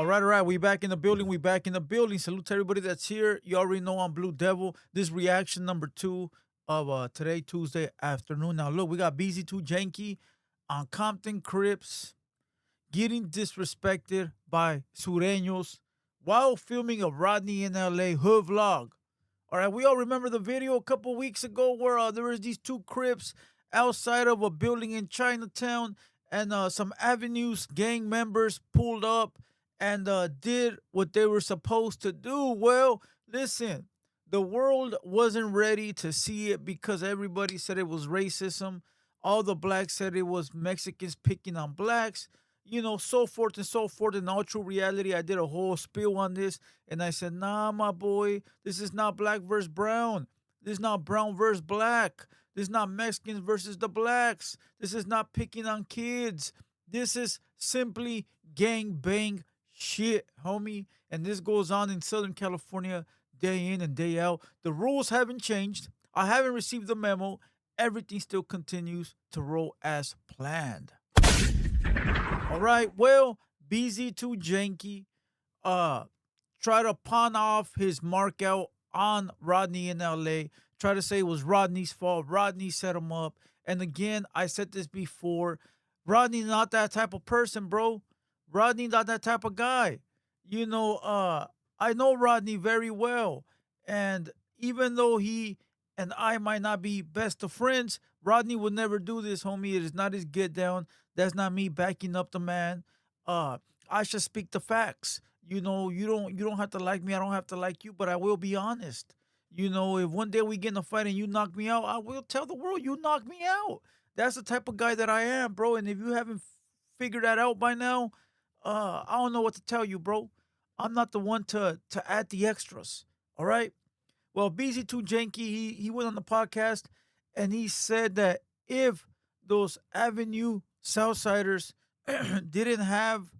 All right. We back in the building. We back in the building. Salute to everybody that's here. You already know I'm Blue Devil. This reaction number 2 of today, Tuesday afternoon. Now, look, we got BZ2 Janky on Compton Crips getting disrespected by Surenos while filming a Rodney in LA hood vlog. All right, we all remember the video a couple weeks ago where there was these two Crips outside of a building in Chinatown, and some Avenues gang members pulled up and did what they were supposed to do. Well, listen, the world wasn't ready to see it because everybody said it was racism. All the blacks said it was Mexicans picking on blacks, so forth and so forth. In all true reality, I did a whole spiel on this, and I said, nah, my boy, this is not black versus brown. This is not brown versus black. This is not Mexicans versus the blacks. This is not picking on kids. This is simply gang bang shit, homie. And this goes on in Southern California day in and day out. The rules haven't changed. I haven't received the memo. Everything still continues to roll as planned. All right, well, BZ2 Janky tried to pawn off his mark out on Rodney in LA, try to say it was Rodney's fault. Rodney set him up. And again, I said this before, Rodney's not that type of person, bro. Rodney not that type of guy. I know Rodney very well. And even though he and I might not be best of friends, Rodney would never do this, homie. It is not his get down. That's not me backing up the man. I should speak the facts. You don't have to like me. I don't have to like you, but I will be honest. If one day we get in a fight and you knock me out, I will tell the world you knocked me out. That's the type of guy that I am, bro. And if you haven't figured that out by now, I don't know what to tell you, bro. I'm not the one to add the extras. All right. Well, BZ2 Janky, he went on the podcast and he said that if those Avenue Southsiders didn't have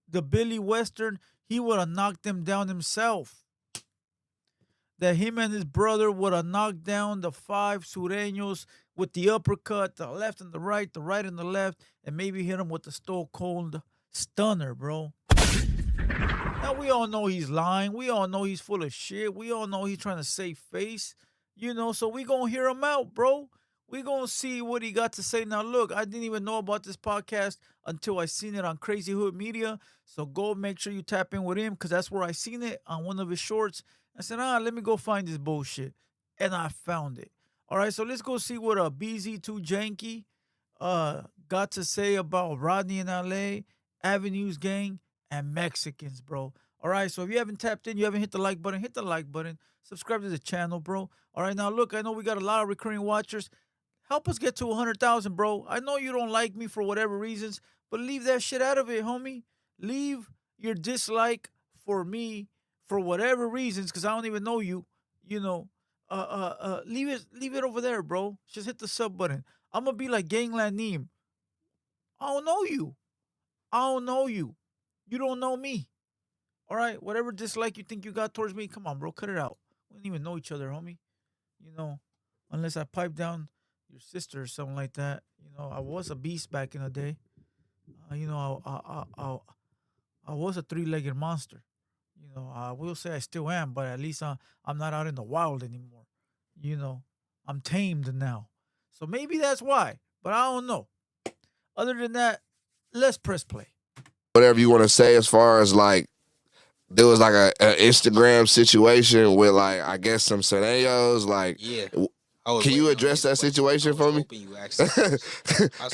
the Billy Western, he would have knocked them down himself. That him and his brother would have knocked down the 5 Surenos with the uppercut, the left and the right and the left, and maybe hit him with the Stone Cold Stunner, bro. Now, we all know he's lying. We all know he's full of shit. We all know he's trying to save face, so we going to hear him out, bro. We going to see what he got to say. Now, look, I didn't even know about this podcast until I seen it on Crazy Hood Media. So go make sure you tap in with him because that's where I seen it on one of his shorts. I said, let me go find this bullshit. And I found it. All right, so let's go see what BZ2 Janky got to say about Rodney in LA, Avenues Gang, and Mexicans, bro. All right, so if you haven't tapped in, you haven't hit the like button, hit the like button. Subscribe to the channel, bro. All right, now look, I know we got a lot of recurring watchers. Help us get to 100,000, bro. I know you don't like me for whatever reasons, but leave that shit out of it, homie. Leave your dislike for me for whatever reasons, because I don't even know you. Leave it over there, bro. Just hit the sub button. I'm gonna be like Gangland Neem. I don't know you. I don't know you. You don't know me. All right, whatever dislike you think you got towards me, come on, bro, cut it out. We don't even know each other, homie. Unless I pipe down your sister or something like that. I was a beast back in the day. I was a 3-legged monster. I will say I still am, but at least I'm not out in the wild anymore. I'm tamed now. So maybe that's why, but I don't know. Other than that, let's press play. Whatever you want to say as far as like, there was like an Instagram situation with like, I guess some scenarios, like, yeah. Can you address that situation for me? Can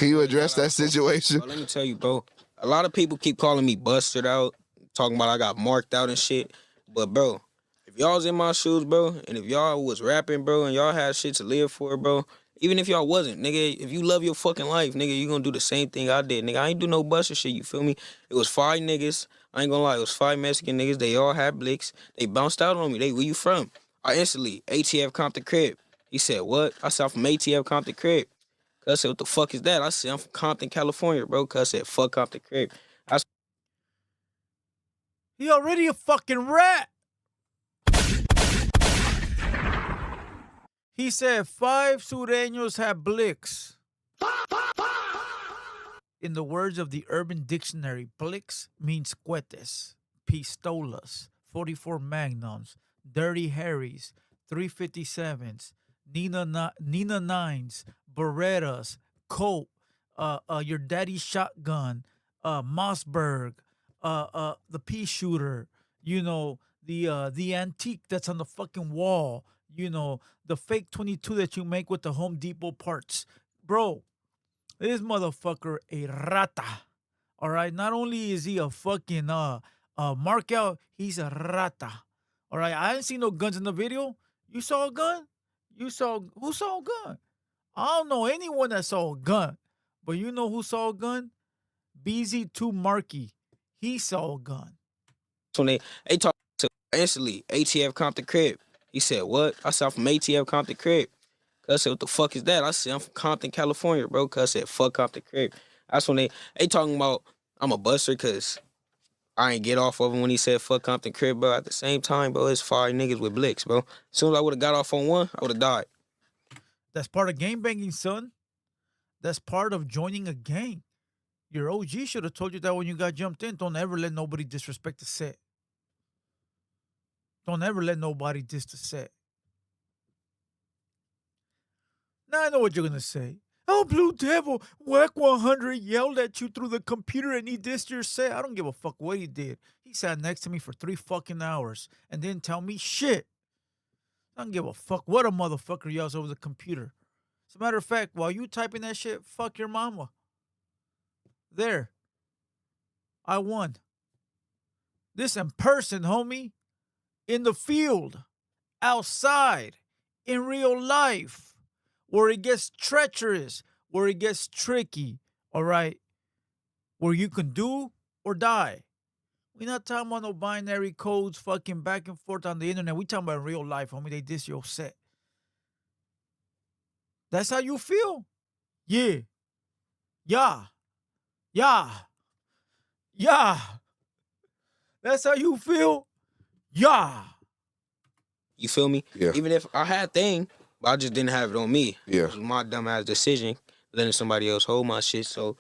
you address that situation? Let me tell you, bro. A lot of people keep calling me busted out, talking about I got marked out and shit. But, bro, if y'all was in my shoes, bro, and if y'all was rapping, bro, and y'all had shit to live for, bro, even if y'all wasn't, nigga, if you love your fucking life, nigga, you gonna do the same thing I did, nigga. I ain't do no busted shit, you feel me? It was 5 niggas. I ain't gonna lie, it was 5 Mexican niggas. They all had blicks. They bounced out on me. Where you from? I instantly, ATF Compton Crip. He said, what? I said, I'm from ATF Compton Crip. Cuz I said, what the fuck is that? I said, I'm from Compton, California, bro. Cuz I said, fuck Compton Crip. He already a fucking rat. He said 5 Sureños have blicks. In the words of the Urban Dictionary, Blix means cuetes, pistolas, 44 magnums, dirty harrys, 357s, Nina nines, Berettas, Colt, your daddy's shotgun, Mossberg, the pea shooter, the antique that's on the fucking wall, the fake 22 that you make with the Home Depot parts. Bro, this motherfucker a rata. All right. Not only is he a fucking mark out, he's a rata. All right. I didn't see no guns in the video. You saw a gun? Who saw a gun? I don't know anyone that saw a gun. But you know who saw a gun? BZ2 Markey. He saw a gun. So they talk to instantly ATF Compton Crip. He said, "What?" I said, "I'm from ATF Compton Crip." Cuz said, "What the fuck is that?" I said, "I'm from Compton, California, bro." Cuz said, "Fuck Compton Crip." That's when they talking about I'm a buster cuz I ain't get off of him when he said fuck Compton Crip, bro. At the same time, bro, it's 5 niggas with Blix, bro. As soon as I would have got off on one, I would have died. That's part of gang banging, son. That's part of joining a gang. Your OG should have told you that when you got jumped in. Don't ever let nobody disrespect the set. Don't ever let nobody diss the set. Now I know what you're gonna say. Oh, Blue Devil, Whack 100 yelled at you through the computer and he dissed your set. I don't give a fuck what he did. He sat next to me for 3 fucking hours and didn't tell me shit. I don't give a fuck what a motherfucker yells over the computer. As a matter of fact, while you typing that shit, fuck your mama. There. I won. This in person, homie. In the field. Outside. In real life. Where it gets treacherous. Where it gets tricky. All right? Where you can do or die. We not talking about no binary codes fucking back and forth on the internet. We talking about real life, homie. They diss your set. That's how you feel? Yeah. Yeah. Yeah. Yeah. That's how you feel? Yeah. You feel me? Yeah. Even if I had thing, but I just didn't have it on me. Yeah. It was my dumbass decision, letting somebody else hold my shit. So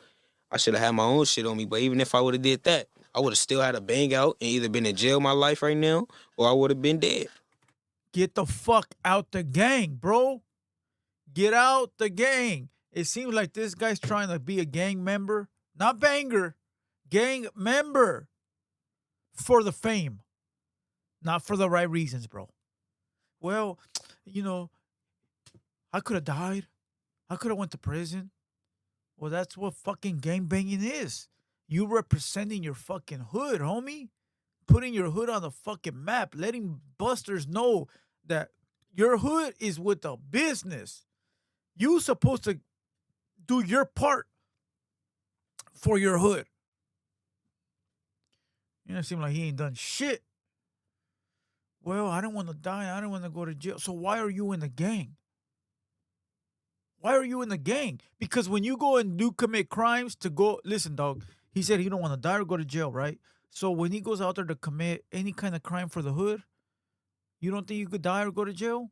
I should have had my own shit on me. But even if I would have did that, I would have still had a bang out and either been in jail my life right now or I would have been dead. Get the fuck out the gang, bro. Get out the gang. It seems like this guy's trying to be a gang member. Not banger. Gang member. For the fame. Not for the right reasons, bro. Well, I could have died. I could have went to prison. Well, that's what fucking gang banging is. You representing your fucking hood, homie. Putting your hood on the fucking map. Letting busters know that your hood is with the business. You supposed to do your part for your hood. It seems like he ain't done shit. Well, I don't want to die. I don't want to go to jail. So why are you in the gang? Why are you in the gang? Because when you go and do commit crimes listen, dog, he said he don't want to die or go to jail, right? So when he goes out there to commit any kind of crime for the hood, you don't think you could die or go to jail?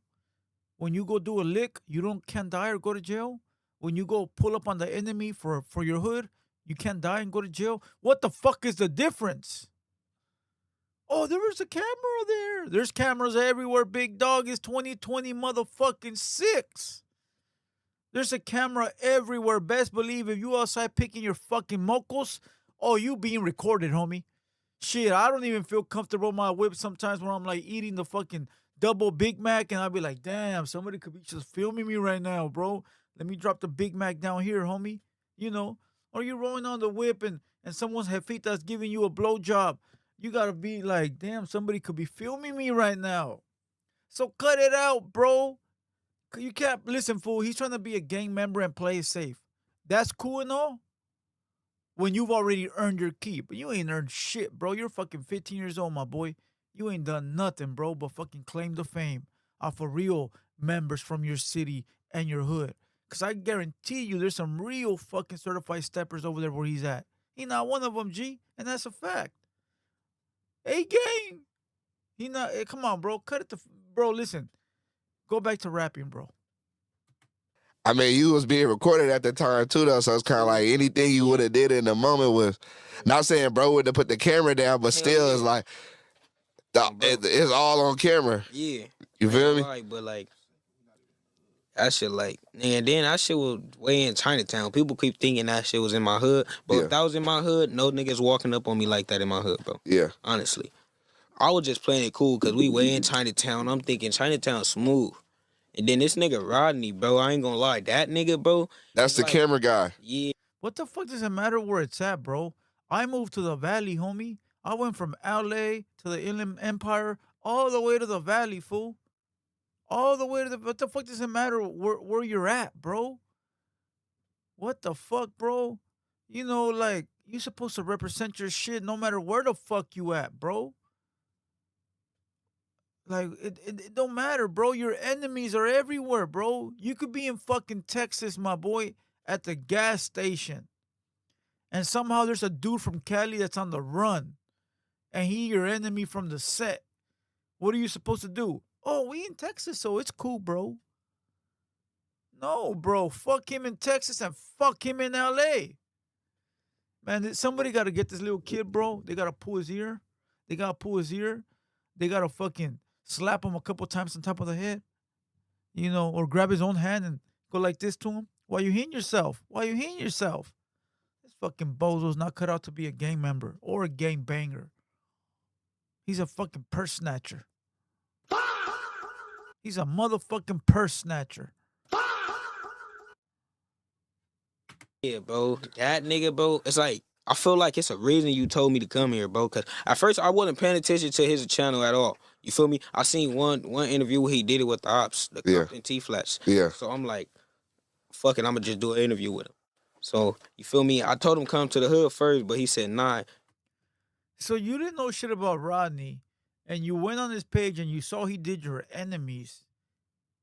When you go do a lick, can't die or go to jail? When you go pull up on the enemy for your hood, you can't die and go to jail? What the fuck is the difference? Oh, there was a camera there. There's cameras everywhere, big dog. It's 2020 motherfucking 6. There's a camera everywhere. Best believe if you outside picking your fucking mocos, oh, you being recorded, homie. Shit, I don't even feel comfortable in my whip sometimes when I'm like eating the fucking double Big Mac and I'll be like, damn, somebody could be just filming me right now, bro. Let me drop the Big Mac down here, homie. Or you rolling on the whip and someone's jefita's giving you a blowjob. You gotta be like, damn, somebody could be filming me right now. So cut it out, bro. You can't listen, fool. He's trying to be a gang member and play it safe. That's cool and all when you've already earned your keep. But you ain't earned shit, bro. You're fucking 15 years old, my boy. You ain't done nothing, bro, but fucking claim the fame off of real members from your city and your hood. Because I guarantee you there's some real fucking certified steppers over there where he's at. He not one of them, G. And that's a fact. Hey, gang. He not, come on, bro. Cut it to, bro, listen. Go back to rapping, bro. I mean, you was being recorded at the time too, though. So it's kind of like anything you would have did in the moment was, not saying bro would have put the camera down, but still, it's like it's all on camera. Yeah, you feel me? Lie, but like that shit, like, and then that shit was way in Chinatown. People keep thinking that shit was in my hood, but if that was in my hood, no niggas walking up on me like that in my hood, bro. Yeah, honestly, I was just playing it cool because we way in Chinatown. I'm thinking Chinatown smooth. And then this nigga Rodney, bro, I ain't gonna lie. That nigga, bro. That's the camera guy. Yeah. What the fuck does it matter where it's at, bro? I moved to the valley, homie. I went from LA to the Inland Empire all the way to the valley, fool. All the way to the. What the fuck does it matter where you're at, bro? What the fuck, bro? You know, like, you supposed to represent your shit no matter where the fuck you at, bro. Like, it don't matter, bro. Your enemies are everywhere, bro. You could be in fucking Texas, my boy, at the gas station. And somehow there's a dude from Cali that's on the run. And he your enemy from the set. What are you supposed to do? Oh, we in Texas, so it's cool, bro. No, bro. Fuck him in Texas and fuck him in LA. Man, somebody got to get this little kid, bro. They got to pull his ear. They got to pull his ear. They got to fucking slap him a couple times on top of the head. You know, or grab his own hand and go like this to him. Why you hitting yourself? Why you hitting yourself? This fucking bozo's not cut out to be a gang member or a gang banger. He's a fucking purse snatcher. He's a motherfucking purse snatcher. Yeah, bro. That nigga, bro. It's like, I feel like it's a reason you told me to come here, bro. Cause at first I wasn't paying attention to his channel at all. You feel me? I seen one interview where he did it with the ops, the Compton T-Flats. Yeah. So I'm like, fuck it, I'm gonna just do an interview with him. So, you feel me? I told him come to the hood first, but he said nah. So you didn't know shit about Rodney, and you went on his page and you saw he did your enemies,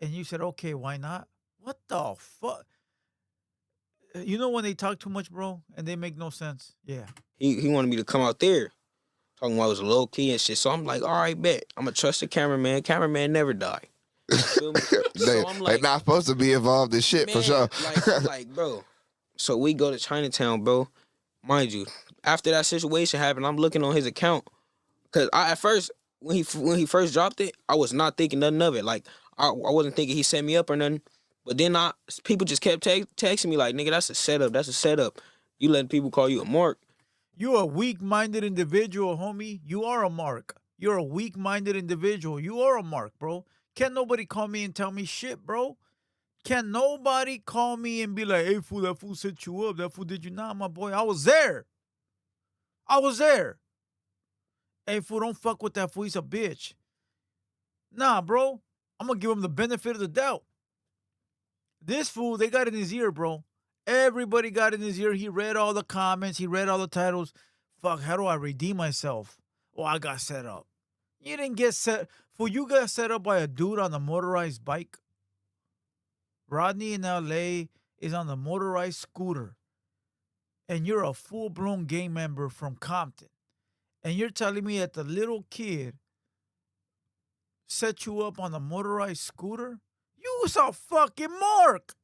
and you said, okay, why not? What the fuck? You know when they talk too much, bro, and they make no sense? Yeah. He wanted me to come out there. Talking about it was low key and shit. So I'm like, all right, bet. I'm going to trust the cameraman. Cameraman never die. You feel me? So I'm like, they not supposed to be involved in shit, man, for sure. like, bro. So we go to Chinatown, bro. Mind you, after that situation happened, I'm looking on his account. Because at first, when he first dropped it, I was not thinking nothing of it. Like, I wasn't thinking he set me up or nothing. But then people just kept texting me like, nigga, that's a setup. That's a setup. You letting people call you a mark. You're a weak-minded individual, homie. You are a mark. You're a weak-minded individual. You are a mark, bro. Can't nobody call me and tell me shit, bro. Can't nobody call me and be like, hey, fool, that fool set you up. That fool did you not, my boy. I was there. I was there. Hey, fool, don't fuck with that fool. He's a bitch. Nah, bro. I'm going to give him the benefit of the doubt. This fool, they got in his ear, bro. Everybody got in his ear. He read all the comments. He read all the titles. Fuck, how do I redeem myself? Oh, I got set up. You didn't get set. Fool, you got set up by a dude on a motorized bike. Rodney in L.A. is on the motorized scooter. And you're a full-blown gang member from Compton. And you're telling me that the little kid set you up on a motorized scooter? You was a fucking mark.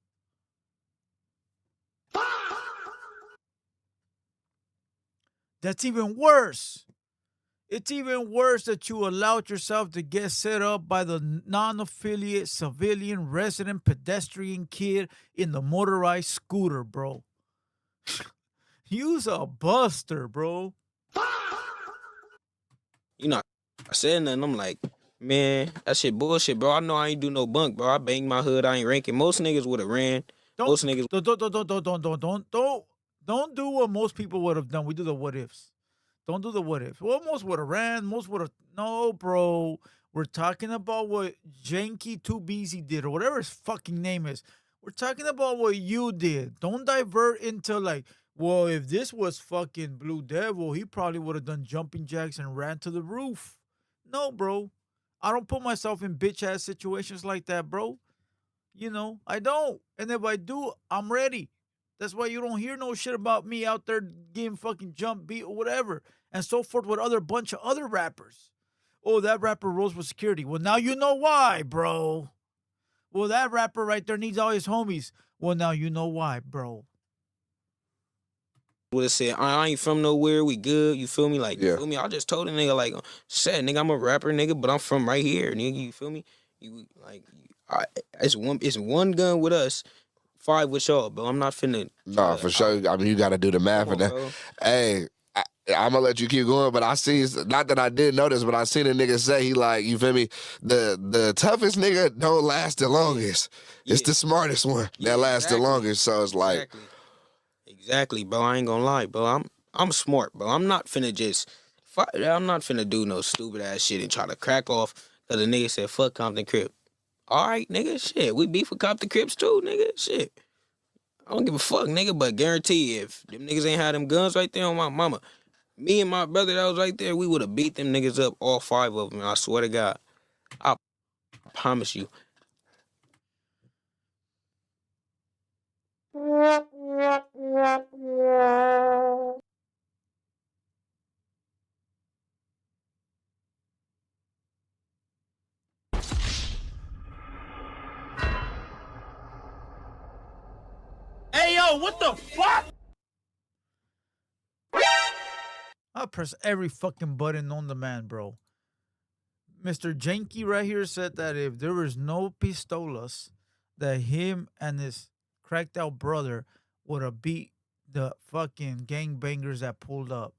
That's even worse. It's even worse that you allowed yourself to get set up by the non-affiliate civilian resident pedestrian kid in the motorized scooter, bro. You's a buster, bro. You know, I said nothing. I'm like, man, that shit bullshit, bro. I know I ain't do no bunk, bro. I banged my hood. I ain't ranking. Most niggas would have ran. Most niggas. Don't do what most people would have done. We do the what ifs. Don't do the what ifs. Well, most would have ran. Most would have. No, bro. We're talking about what Janky Too Busy did or whatever his fucking name is. We're talking about what you did. Don't divert into like, well, if this was fucking Blue Devil, he probably would have done jumping jacks and ran to the roof. No, bro. I don't put myself in bitch ass situations like that, bro. You know, I don't. And if I do, I'm ready. That's why you don't hear no shit about me out there getting fucking jump beat or whatever. And so forth with other bunch of other rappers. Oh, that rapper rose with security. Well, now you know why, bro. Well, that rapper right there needs all his homies. Well, now you know why, bro. Would have said, I ain't from nowhere, we good, you feel me? Like, you Yeah. feel me? I just told a nigga, like, shit, nigga, I'm a rapper, nigga, but I'm from right here, nigga, you feel me? You, like, it's one gun with us, 5 with y'all, bro. I'm not finna try No, to, for sure. I mean, you got to do the math come and on, that. bro. Hey, I'm gonna let you keep going, but I see. Not that I didn't notice, but I seen a nigga say he like, you feel me? The toughest nigga don't last the longest. It's Yeah, the smartest one yeah, that lasts the exactly. longest. So it's like, Exactly, bro. I ain't gonna lie, bro. I'm smart, bro. I'm not finna just I'm not finna do no stupid ass shit and try to crack off because a nigga said fuck Compton Crip. All right, nigga, shit. We beef with Compton Crips too, nigga. Shit. I don't give a fuck, nigga, but guarantee if them niggas ain't had them guns right there on my mama, me and my brother that was right there, we would have beat them niggas up, all 5 of them. I swear to God. I promise you. Hey, yo, what the fuck? I'll press every fucking button on the man, bro. Mr. Janky right here said that if there was no pistolas, that him and his cracked out brother would have beat the fucking gangbangers that pulled up.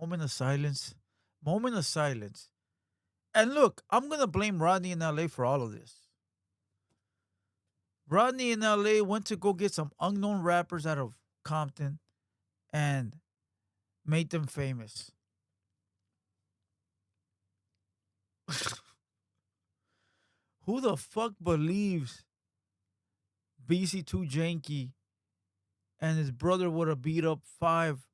Moment of silence. Moment of silence. And look, I'm gonna blame Rodney in LA for all of this. Rodney in LA went to go get some unknown rappers out of Compton and made them famous. Who the fuck believes BC2 Janky and his brother would have beat up 5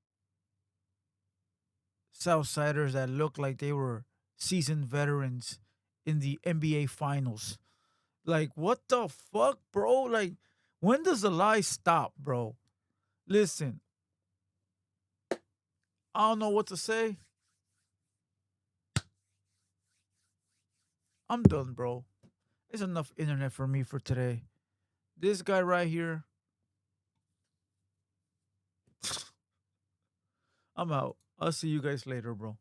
Southsiders that looked like they were seasoned veterans in the NBA finals? Like, what the fuck, bro? Like, when does the lie stop, bro? Listen, I don't know what to say. I'm done, bro. It's enough internet for me for today. This guy right here, I'm out. I'll see you guys later, bro.